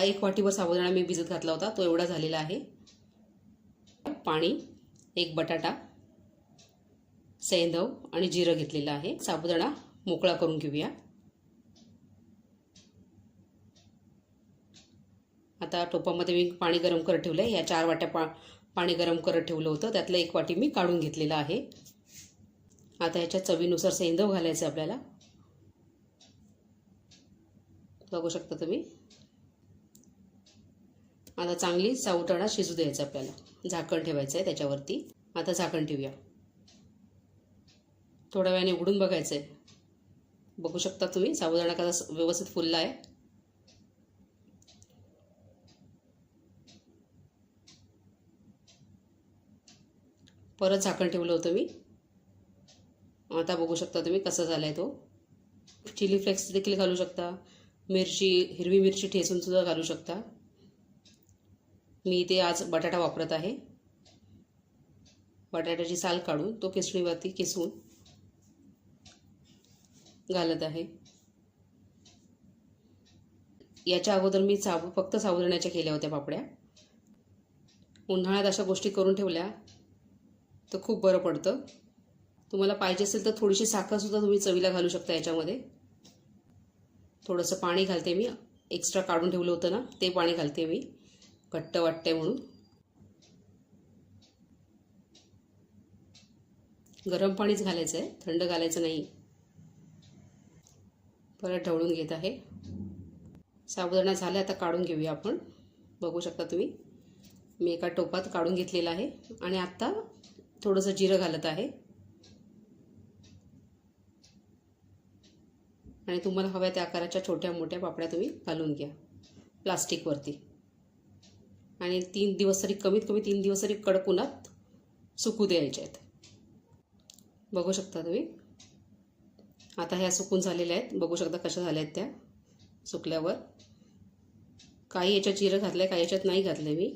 हा 1 वाटीभर साबुदाणा मी भिजत घातला होता, तो एवढा झालेला आहे. पाणी, 1 बटाटा, सैंधव आणि जिरं घेतलेलं आहे. साबुदाणा मोकळा करून घेऊया. आता टोपामध्ये मी पाणी गरम करत ठेवलं आहे. या 4 वाट्या पाणी गरम करत ठेवलं होतं, त्यातलं 1 वाटी मी काढून घेतलेलं आहे. आता ह्याच्या चवीनुसार सैंधव घालायचं आपल्याला. बघू शकता तुम्ही. आता चांगली साबुदाणा शिजू द्यायचा आपल्याला. झाकण ठेवायचं आहे त्याच्यावरती. आता झाकण ठेवूया. थोड्या वेळाने उघडून बघायचं आहे. बघू शकता तुम्ही साबुदाणा कसा व्यवस्थित फुलला आहे. परत झाकण ठेवलं होतं मी. आता बघू शकता तुम्ही कसं झालं आहे तो. चिली फ्लेक्स देखील घालू शकता. हिरवी मिरची ठेचून सुद्धा घालू शकता. मी इथे आज बटाटा वापरत आहे. बटाट्याची साल काढून तो किसणीवरती किसून घालत आहे. याच्या अगोदर मी फक्त साबुदाण्याच्या केल्या होत्या पापड्या. उन्हाळ्यात अशा गोष्टी करून ठेवल्या तर खूप बरं पडतं. तुम्हाला पाहिजे असेल तर थोडीशी साखरसुद्धा तुम्ही चवीला घालू शकता याच्यामध्ये. थोडंसं पाणी घालते मी. एक्स्ट्रा काढून ठेवलं होतं ना, ते पाणी घालते मी, घट्ट वाटते म्हणून. गरम पाणीच घालायचं आहे, थंड घालायचं नाही. परत ढवळून घेत आहे. साबुदाणा झाला, आता काढून घेऊया आपण. बघू शकता तुम्ही मी एका टोपात काढून घेतलेला आहे. आणि आता थोडंसं जिरं घालत आहे. आणि तुम्हाला हव्या त्या आकाराच्या छोट्या मोठ्या पापड्या तुम्ही घालून घ्या प्लास्टिकवरती. आणि 3 दिवस तरी, कमीत कमी 3 दिवस तरी कडक उन्हात सुकू द्यायच्या आहेत. बघू शकता तुम्ही. आता ह्या सुकून झालेल्या आहेत. बघू शकता कशा झाल्या आहेत त्या सुकल्यावर. काही याच्यात जिरं घातलं आहे, काही याच्यात नाही घातलं आहे मी.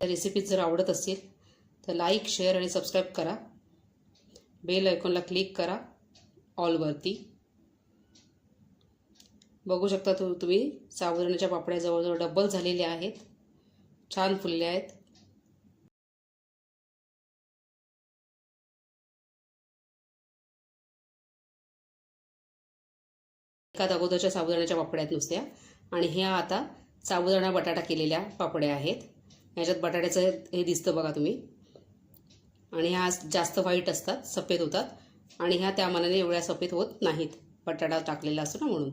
रेसिपीज जर आवडत असेल तर लाईक, शेअर आणि सबस्क्राईब करा. बेल आयकॉनला क्लिक करा ऑलवरती. बघू शकता तुम्ही साबुदाण्याच्या पापड्या जवळजवळ डबल झालेल्या आहेत. छान फुलल्या आहेत. एका अगोदरच्या साबुदाण्याच्या पापड्या आहेत नुसत्या. आणि ह्या आता साबुदाणा बटाटा केलेल्या पापड्या आहेत. ह्याच्यात बटाट्याचं हे दिसतं बघा तुम्ही. आणि ह्या जास्त व्हाईट असतात, सफेद होतात. आणि ह्या त्या मानाने एवढ्या सफेद होत नाहीत, बटाटा टाकलेला असतो ना म्हणून.